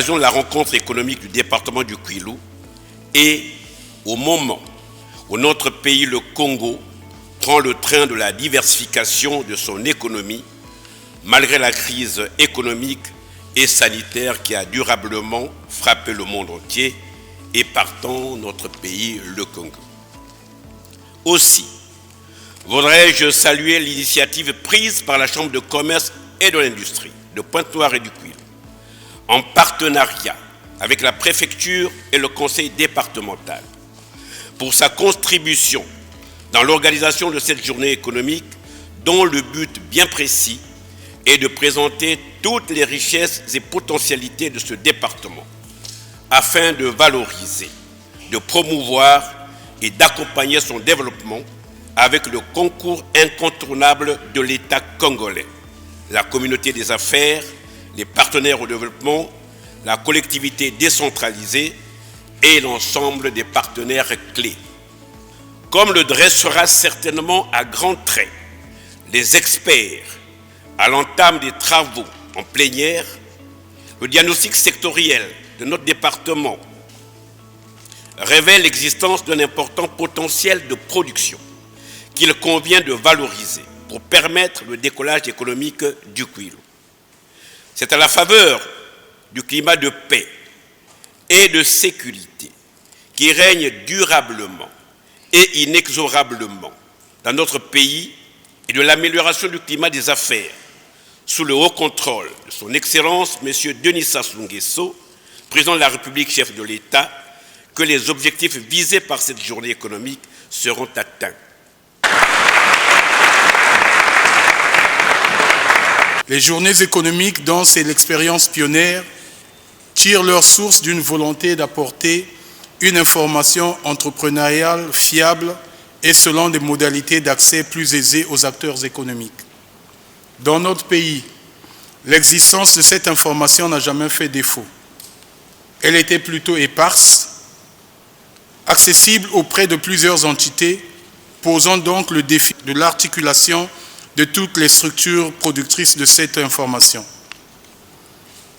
l'occasion de la rencontre économique du département du Kwilu et au moment où notre pays, le Congo, prend le train de la diversification de son économie, malgré la crise économique et sanitaire qui a durablement frappé le monde entier et partant notre pays, le Congo. Aussi, voudrais-je saluer l'initiative prise par la Chambre de commerce et de l'industrie de Pointe-Noire et du Kwilu, en partenariat avec la préfecture et le conseil départemental, pour sa contribution dans l'organisation de cette journée économique dont le but bien précis est de présenter toutes les richesses et potentialités de ce département afin de valoriser, de promouvoir et d'accompagner son développement avec le concours incontournable de l'État congolais, la communauté des affaires, les partenaires au développement, la collectivité décentralisée et l'ensemble des partenaires clés. Comme le dressera certainement à grands traits les experts à l'entame des travaux en plénière, le diagnostic sectoriel de notre département révèle l'existence d'un important potentiel de production qu'il convient de valoriser pour permettre le décollage économique du Kwilu. C'est à la faveur du climat de paix et de sécurité qui règne durablement et inexorablement dans notre pays et de l'amélioration du climat des affaires sous le haut contrôle de son Excellence M. Denis Sassou Nguesso, président de la République, chef de l'État, que les objectifs visés par cette journée économique seront atteints. Les journées économiques, dont c'est l'expérience pionnière, tirent leur source d'une volonté d'apporter une information entrepreneuriale fiable et selon des modalités d'accès plus aisées aux acteurs économiques. Dans notre pays, l'existence de cette information n'a jamais fait défaut. Elle était plutôt éparse, accessible auprès de plusieurs entités, posant donc le défi de l'articulation de toutes les structures productrices de cette information.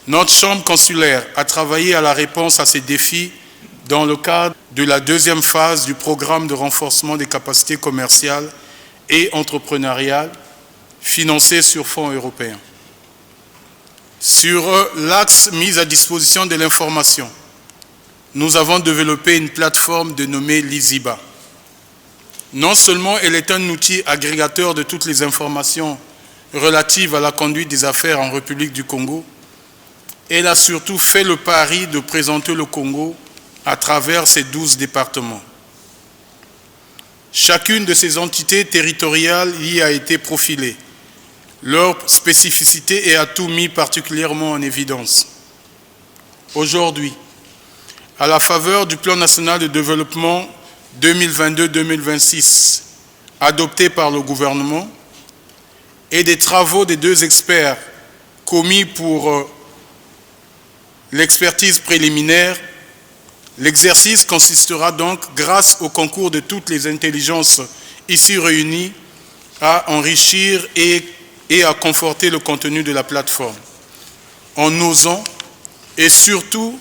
Notre chambre consulaire a travaillé à la réponse à ces défis dans le cadre de la deuxième phase du programme de renforcement des capacités commerciales et entrepreneuriales financé sur fonds européens. Sur l'axe mis à disposition de l'information, nous avons développé une plateforme dénommée Liziba. Non seulement elle est un outil agrégateur de toutes les informations relatives à la conduite des affaires en République du Congo, elle a surtout fait le pari de présenter le Congo à travers ses 12 départements. Chacune de ces entités territoriales y a été profilée, leur spécificité et atouts mis particulièrement en évidence. Aujourd'hui, à la faveur du Plan national de développement 2022-2026 adopté par le gouvernement et des travaux des 2 experts commis pour l'expertise préliminaire, l'exercice consistera donc, grâce au concours de toutes les intelligences ici réunies, à enrichir et à conforter le contenu de la plateforme, en osant et surtout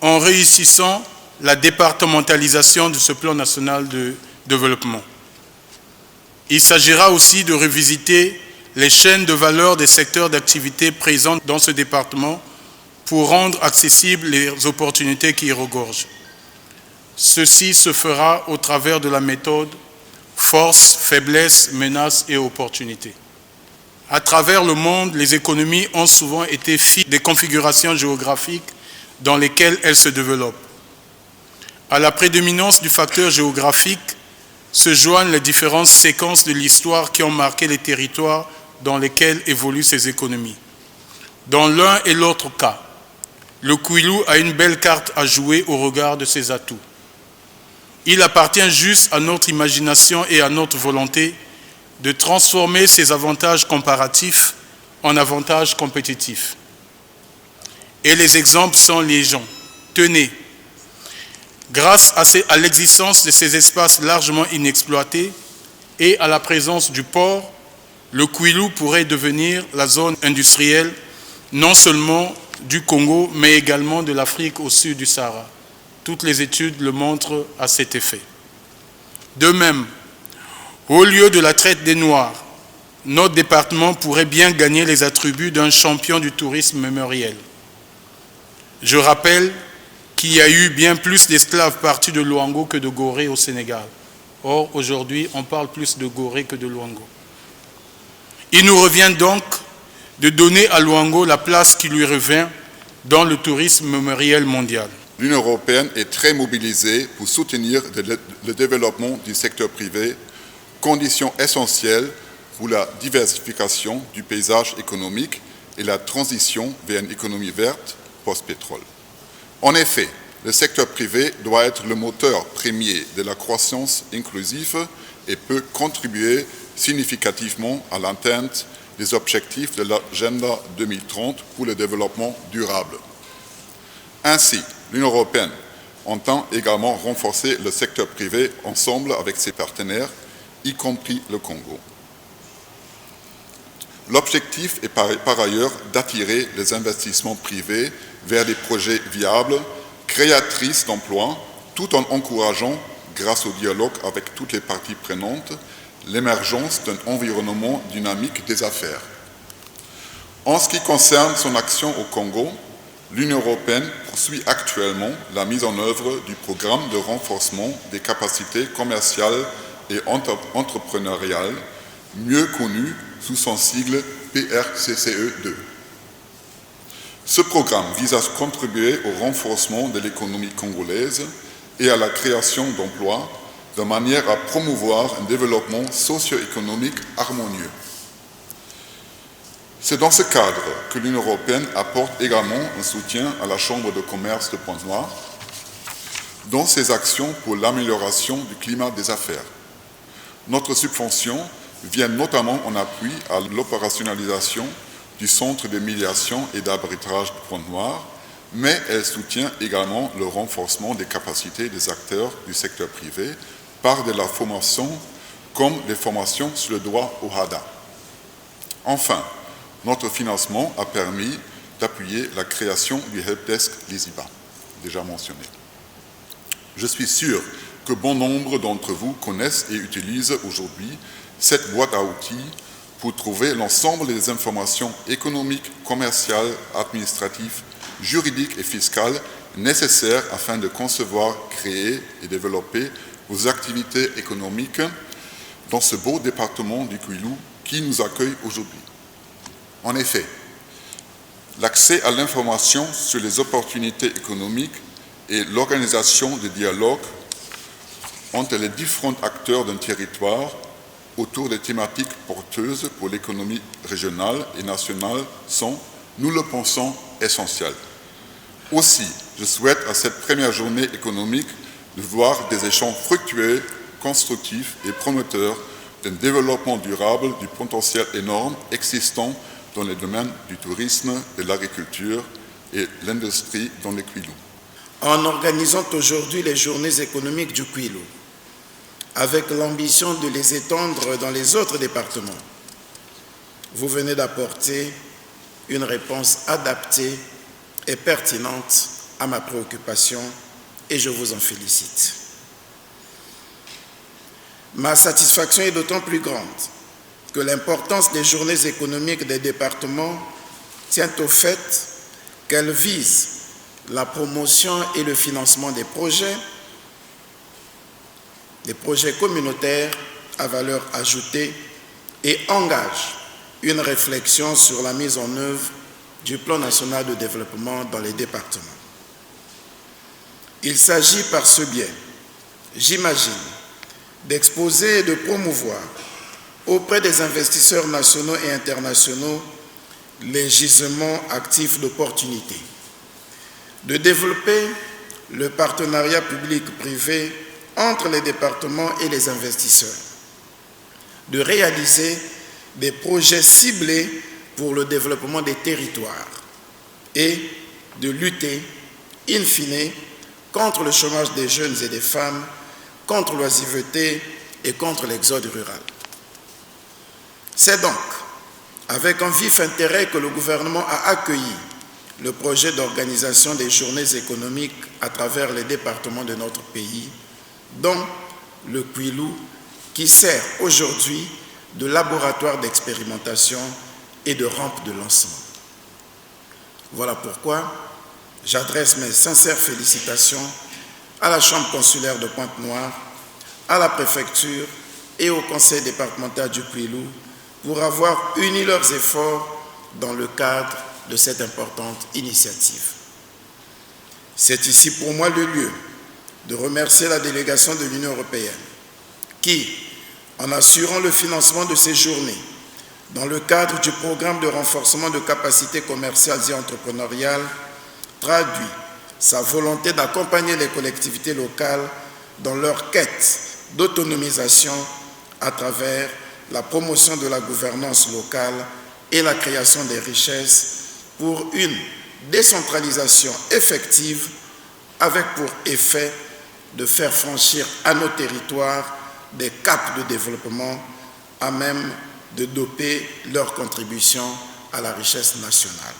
en réussissant la départementalisation de ce plan national de développement. Il s'agira aussi de revisiter les chaînes de valeur des secteurs d'activité présents dans ce département pour rendre accessibles les opportunités qui y regorgent. Ceci se fera au travers de la méthode force, faiblesse, menaces et opportunités. À travers le monde, les économies ont souvent été fixes des configurations géographiques dans lesquelles elles se développent. À la prédominance du facteur géographique se joignent les différentes séquences de l'histoire qui ont marqué les territoires dans lesquels évoluent ces économies. Dans l'un et l'autre cas, le Kwilu a une belle carte à jouer au regard de ses atouts. Il appartient juste à notre imagination et à notre volonté de transformer ces avantages comparatifs en avantages compétitifs. Et les exemples sont légion. Tenez, grâce à l'existence de ces espaces largement inexploités et à la présence du port, le Kwilu pourrait devenir la zone industrielle non seulement du Congo, mais également de l'Afrique au sud du Sahara. Toutes les études le montrent à cet effet. De même, au lieu de la traite des Noirs, notre département pourrait bien gagner les attributs d'un champion du tourisme mémoriel. Je rappelle qu'il y a eu bien plus d'esclaves partis de Luango que de Gorée au Sénégal. Or, aujourd'hui, on parle plus de Gorée que de Luango. Il nous revient donc de donner à Luango la place qui lui revient dans le tourisme mémoriel mondial. L'Union européenne est très mobilisée pour soutenir le développement du secteur privé, condition essentielle pour la diversification du paysage économique et la transition vers une économie verte post-pétrole. En effet, le secteur privé doit être le moteur premier de la croissance inclusive et peut contribuer significativement à l'atteinte des objectifs de l'agenda 2030 pour le développement durable. Ainsi, l'Union européenne entend également renforcer le secteur privé ensemble avec ses partenaires, y compris le Congo. L'objectif est par ailleurs d'attirer les investissements privés vers des projets viables, créatrices d'emplois, tout en encourageant, grâce au dialogue avec toutes les parties prenantes, l'émergence d'un environnement dynamique des affaires. En ce qui concerne son action au Congo, l'Union européenne poursuit actuellement la mise en œuvre du programme de renforcement des capacités commerciales et entrepreneuriales, mieux connu sous son sigle PRCCE2. Ce programme vise à contribuer au renforcement de l'économie congolaise et à la création d'emplois de manière à promouvoir un développement socio-économique harmonieux. C'est dans ce cadre que l'Union européenne apporte également un soutien à la Chambre de commerce de Pointe-Noire dans ses actions pour l'amélioration du climat des affaires. Notre subvention vient notamment en appui à l'opérationnalisation du centre de médiation et d'arbitrage de Pointe-Noire, mais elle soutient également le renforcement des capacités des acteurs du secteur privé par de la formation comme les formations sur le droit au HADA. Enfin, notre financement a permis d'appuyer la création du helpdesk Liziba, déjà mentionné. Je suis sûr que bon nombre d'entre vous connaissent et utilisent aujourd'hui cette boîte à outils pour trouver l'ensemble des informations économiques, commerciales, administratives, juridiques et fiscales nécessaires afin de concevoir, créer et développer vos activités économiques dans ce beau département du Kwilu qui nous accueille aujourd'hui. En effet, l'accès à l'information sur les opportunités économiques et l'organisation de dialogues entre les différents acteurs d'un territoire autour des thématiques porteuses pour l'économie régionale et nationale sont, nous le pensons, essentiels. Aussi, je souhaite à cette première journée économique de voir des échanges fructueux, constructifs et promoteurs d'un développement durable du potentiel énorme existant dans les domaines du tourisme, de l'agriculture et l'industrie dans les Kwilu. En organisant aujourd'hui les journées économiques du Kwilu, avec l'ambition de les étendre dans les autres départements, vous venez d'apporter une réponse adaptée et pertinente à ma préoccupation et je vous en félicite. Ma satisfaction est d'autant plus grande que l'importance des journées économiques des départements tient au fait qu'elles visent la promotion et le financement des projets communautaires à valeur ajoutée et engagent une réflexion sur la mise en œuvre du plan national de développement dans les départements. Il s'agit par ce biais, j'imagine, d'exposer et de promouvoir auprès des investisseurs nationaux et internationaux les gisements actifs d'opportunités, de développer le partenariat public-privé entre les départements et les investisseurs, de réaliser des projets ciblés pour le développement des territoires et de lutter, in fine, contre le chômage des jeunes et des femmes, contre l'oisiveté et contre l'exode rural. C'est donc avec un vif intérêt que le gouvernement a accueilli le projet d'organisation des journées économiques à travers les départements de notre pays, dont le Kwilu, qui sert aujourd'hui de laboratoire d'expérimentation et de rampe de lancement. Voilà pourquoi j'adresse mes sincères félicitations à la Chambre consulaire de Pointe-Noire, à la préfecture et au conseil départemental du Kwilu pour avoir uni leurs efforts dans le cadre de cette importante initiative. C'est ici pour moi le lieu de remercier la délégation de l'Union européenne qui, en assurant le financement de ces journées dans le cadre du programme de renforcement de capacités commerciales et entrepreneuriales, traduit sa volonté d'accompagner les collectivités locales dans leur quête d'autonomisation à travers la promotion de la gouvernance locale et la création des richesses pour une décentralisation effective avec pour effet de faire franchir à nos territoires des caps de développement à même de doper leur contribution à la richesse nationale.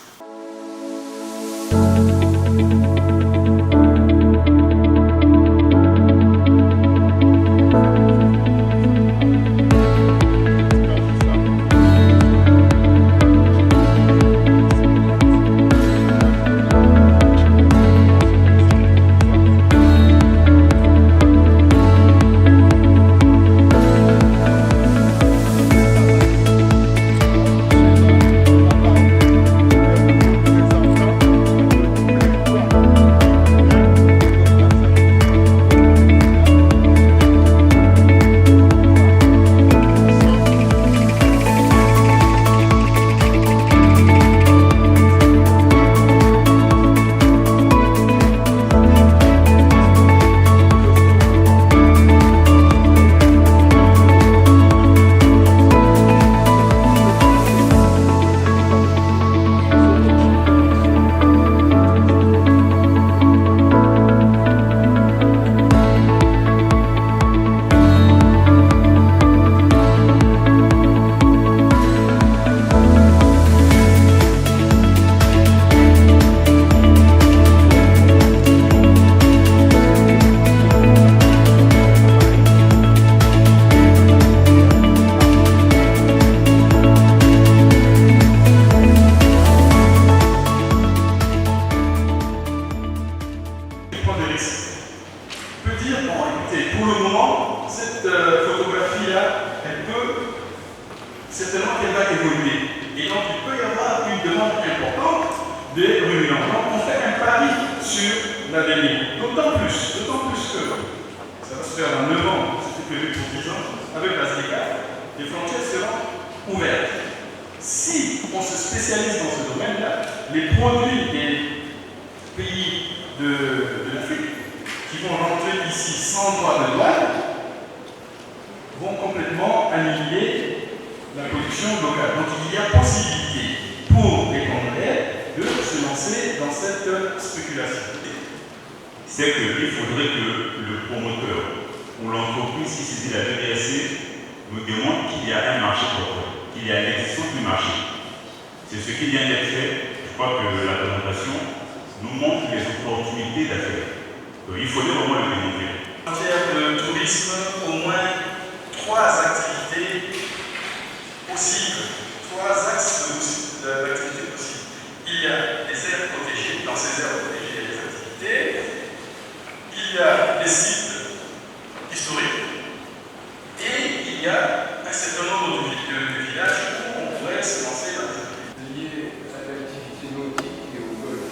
certainement qu'elle va évoluer. Et donc, il peut y avoir une demande importante des ruminants. Donc, on fait un pari sur l'avenir. D'autant plus que ça va se faire dans 9 ans, c'était prévu pour 10 ans, avec la SDK, les frontières seront ouvertes. Si on se spécialise dans ce domaine-là, les produits des pays de l'Afrique qui vont rentrer ici sans droit de douane vont complètement annihiler la production locale. Donc il y a possibilité pour les Congolais de se lancer dans cette spéculation. C'est qu'il faudrait que le promoteur ou l'entreprise qui saisit la DDRC nous démontre qu'il y a un marché propre, qu'il y a l'existence du marché. C'est ce qui vient d'être fait. Je crois que la présentation nous montre les opportunités d'affaires. Il faudrait vraiment le démontrer. En termes de tourisme, au moins 3 activités possibles, 3 axes d'activités possibles. Il y a les aires protégées, dans ces aires protégées, il y a des activités. Il y a des sites historiques. Et il y a un certain nombre de villages où on pourrait se lancer dans des activités liées à l'activité nautique et au golf.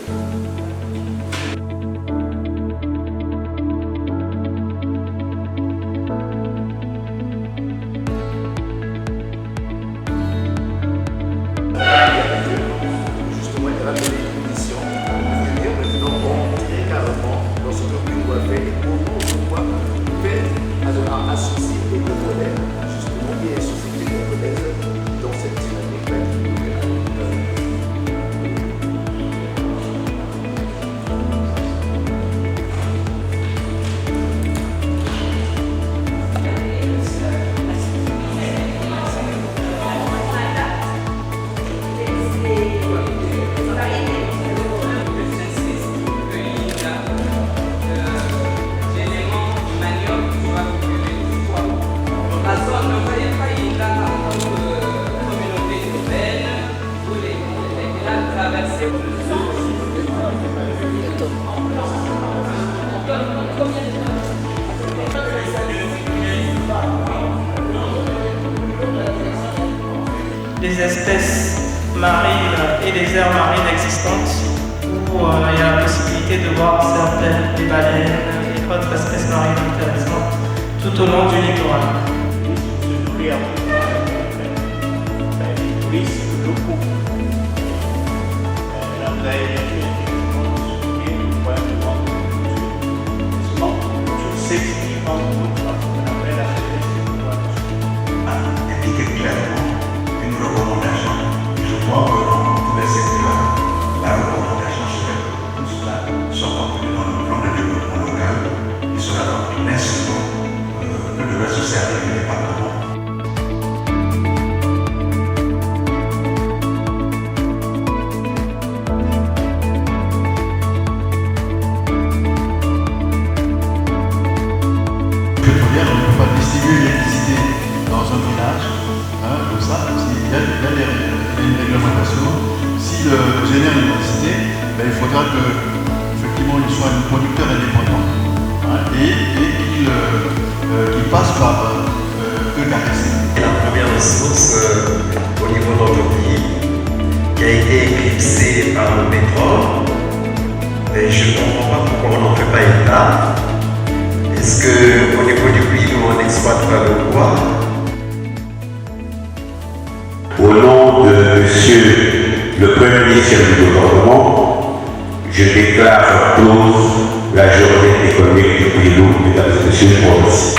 Justement, il y a la condition de venir maintenant tirer carrément lorsque le pays doit faire des espèces marines et des aires marines existantes, où il y a la possibilité de voir certaines des baleines et autres espèces marines intéressantes tout au long du littoral. Indiquer clairement une recommandation. Je crois que dans tous les secteurs, la recommandation serait que tout cela soit contenu dans le plan de développement local et sera donc un instrument que devrait se servir du département. L'électricité dans un village, comme ça, il y a une réglementation. S'il génère l'électricité, il faudra qu'effectivement il soit un producteur indépendant et qu'il passe par EKRC. La première ressource au niveau de notre pays qui a été éclipsée par le pétrole, et je ne comprends pas pourquoi on n'en fait pas état. Est-ce qu'au niveau du pays, nous on exploite pas le bois? Au nom de Monsieur le Premier ministre du gouvernement, je déclare close la journée économique du Kouilou. Mesdames et messieurs, je vous remercie.